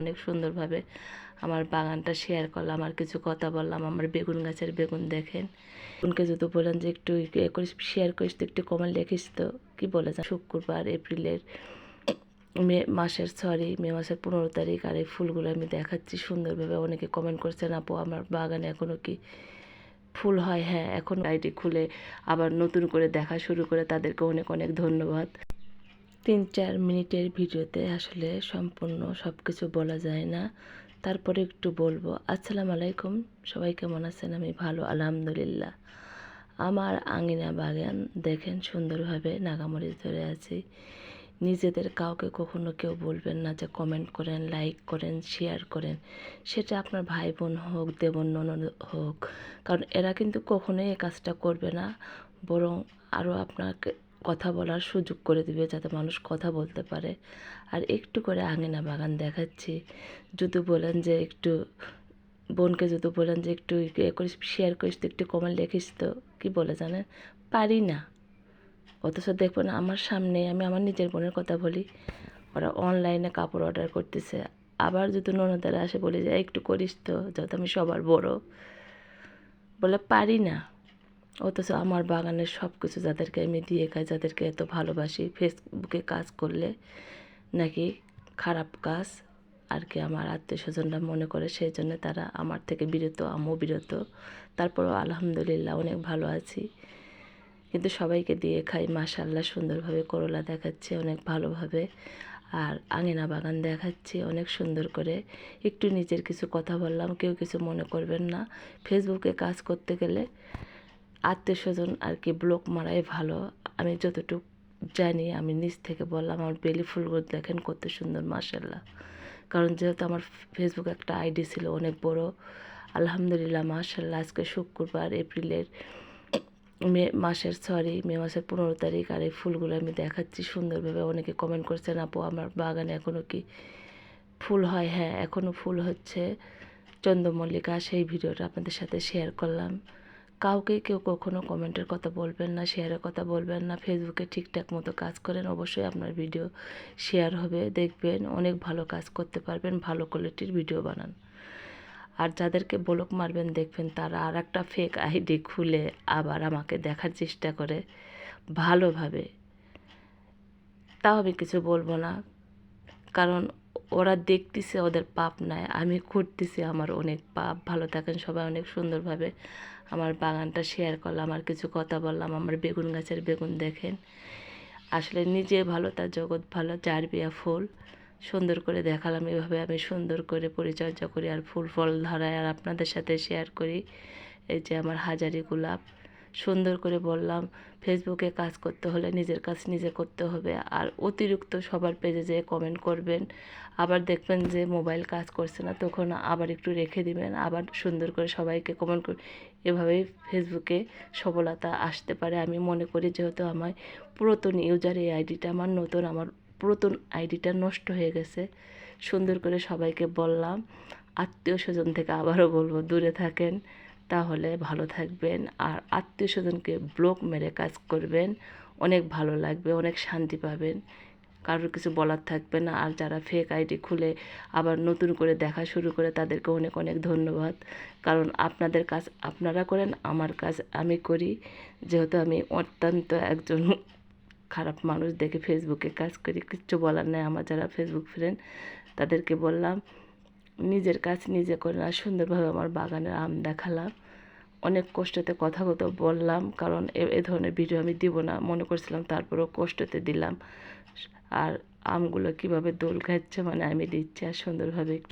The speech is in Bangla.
অনেক সুন্দরভাবে আমার বাগানটা শেয়ার করলাম, আর কিছু কথা বললাম। আমার বেগুন গাছের বেগুন দেখেন। বেগুনকে যদি বলেন যে একটু করিস, শেয়ার করিস তো, একটু কমেন্ট লিখিস তো, কি বলে শুক্রবার এপ্রিলের মে মাসের 15 তারিখ, আর এই ফুলগুলো আমি দেখাচ্ছি সুন্দরভাবে। অনেকে কমেন্ট করছেন, আপু আমার বাগানে এখনও কি ফুল হয়? হ্যাঁ, এখন আইডি খুলে আবার নতুন করে দেখা শুরু করে তাদেরকে অনেক অনেক ধন্যবাদ। 3-4 মিনিটের ভিডিওতে আসলে সম্পূর্ণ সব কিছু বলা যায় না, তারপরে একটু বলবো। আসসালামু আলাইকুম, সবাই কেমন আছেন? আমি ভালো, আলহামদুলিল্লাহ। আমার আঙিনা বাগান দেখেন সুন্দরভাবে নাগামরিচ ধরে আছি। নিজেদের কাউকে কখনো কেউ বলবেন না যে কমেন্ট করেন, লাইক করেন, শেয়ার করেন। সেটা আপনার ভাই বোন হোক, দেবর ননদ হোক, কারণ এরা কিন্তু কখনোই এই কাজটা করবে না, বরং আরও আপনাকে কথা বলার সুযোগ করে দিবে, যাতে মানুষ কথা বলতে পারে। আর একটু করে আঙিনা বাগান দেখাচ্ছি। যদি বলেন যে একটু বোনকে যদি বলেন যে একটু করিস, শেয়ার করিস তো, একটু কমেন্ট লিখিস তো, কি বলে জানেন? পারি না। অথচ দেখবেন আমার সামনে, আমি আমার নিজের বোনের কথা বলি, ওরা অনলাইনে কাপড় অর্ডার করতেছে। আবার যদি ননদেরা আসে বলে যে একটু করিস তো, যত আমি সবার বড়, বলে পারি না। অথচ আমার বাগানের সব কিছু যাদেরকে আমি দিয়ে খাই, যাদেরকে এত ভালোবাসি, ফেসবুকে কাজ করলে নাকি খারাপ কাজ আর কি আমার আত্মীয় স্বজনরা মনে করে, সেই জন্য তারা আমার থেকে বিরত, আমিও বিরত। তারপরেও আলহামদুলিল্লাহ অনেক ভালো আছি। কিন্তু সবাইকে দিয়ে খাই। মাশাআল্লাহ সুন্দরভাবে করলা দেখাচ্ছি অনেক ভালোভাবে, আর আঙিনা বাগান দেখাচ্ছি অনেক সুন্দর করে। একটু নিজের কিছু কথা বললাম, কেউ কিছু মনে করবেন না। ফেসবুকে কাজ করতে গেলে আত্মীয় স্বজন আর কি ব্লক মারাই ভালো। আমি যতটুকু জানি আমি নিজ থেকে বললাম। আমার বেলি ফুলগুলো দেখেন কত সুন্দর, মাশাআল্লাহ। কারণ যেহেতু আমার ফেসবুক একটা আইডি ছিল অনেক বড়, আলহামদুলিল্লাহ মাশাআল্লাহ। আজকে শুক্রবার এপ্রিলের মে মাসের 15 তারিখ, আর এই ফুলগুলো আমি দেখাচ্ছি সুন্দরভাবে। অনেকে কমেন্ট করছেন, আপু আমার বাগানে এখনও কি ফুল হয়? হ্যাঁ, এখনও ফুল হচ্ছে, চন্দ্রমল্লিকা। সেই ভিডিওটা আপনাদের সাথে শেয়ার করলাম। কাউকে কেউ কখনো কমেন্টের কথা বলবেন না, শেয়ারের কথা বলবেন না। ফেসবুকে ঠিকঠাক মতো কাজ করেন, অবশ্যই আপনার ভিডিও শেয়ার হবে, দেখবেন অনেক ভালো কাজ করতে পারবেন, ভালো কোয়ালিটির ভিডিও বানান। আর যাদেরকে ব্লক মারবেন দেখবেন তারা আর একটা ফেক আইডি খুলে আবার আমাকে দেখার চেষ্টা করে ভালোভাবে। তাও আমি কিছু বলবো না, কারণ ওরা দেখতেছে ওদের পাপ নাই, আমি করতেছি আমার অনেক পাপ। ভালো থাকেন সবাই, অনেক সুন্দরভাবে আমার বাগানটা শেয়ার করলাম, আর কিছু কথা বললাম। আমার বেগুন গাছের বেগুন দেখেন। আসলে নিজে ভালো তার জগৎ ভালো। যার বিয়া ফুল সুন্দর করে দেখালাম, এভাবে আমি সুন্দর করে পরিচর্যা করি আর ফুল ফল ধরাই আর আপনাদের সাথে শেয়ার করি। এই যে আমার হাজারি গোলাপ, সুন্দর করে বললাম ফেসবুকে কাজ করতে হলে নিজের কাজ নিজে করতে হবে। আর অতিরিক্ত সবার পেজে যেয়ে কমেন্ট করবেন, আবার দেখবেন যে মোবাইল কাজ করছে না, তখন আবার একটু রেখে দিবেন, আবার সুন্দর করে সবাইকে কমেন্ট করে। এভাবেই ফেসবুকে সফলতা আসতে পারে আমি মনে করি। যেহেতু আমার পুরাতন ইউজার এই আইডিটা, আমার নতুন, আমার পুরাতন আইডিটা নষ্ট হয়ে গেছে। সুন্দর করে সবাইকে বললাম। আত্মীয় স্বজন থেকে আবারও বলবো দূরে থাকেন, তাহলে ভালো থাকবেন। আর আত্মীয় স্বজনকে ব্লক মেরে কাজ করবেন, অনেক ভালো লাগবে, অনেক শান্তি পাবেন, কারোর কিছু বলার থাকবে না। আর যারা ফেক আইডি খুলে আবার নতুন করে দেখা শুরু করে তাদেরকে অনেক অনেক ধন্যবাদ। কারণ আপনাদের কাজ আপনারা করেন, আমার কাজ আমি করি। যেহেতু আমি অত্যন্ত একজন খারাপ মানুষ দেখে ফেসবুকে কাজ করি, কিচ্ছু বলার নেই। আমার যারা ফেসবুক ফ্রেন্ড তাদেরকে বললাম নিজের কাজ নিজে করেন। আর সুন্দরভাবে আমার বাগানের আম দেখালাম, অনেক কষ্টতে কথা বললাম, কারণ এ ধরনের ভিডিও আমি দিব না মনে করছিলাম, তারপরেও কষ্টতে দিলাম। আর আমগুলো কীভাবে দোল খাচ্ছে মানে আমি দিচ্ছি, আর সুন্দরভাবে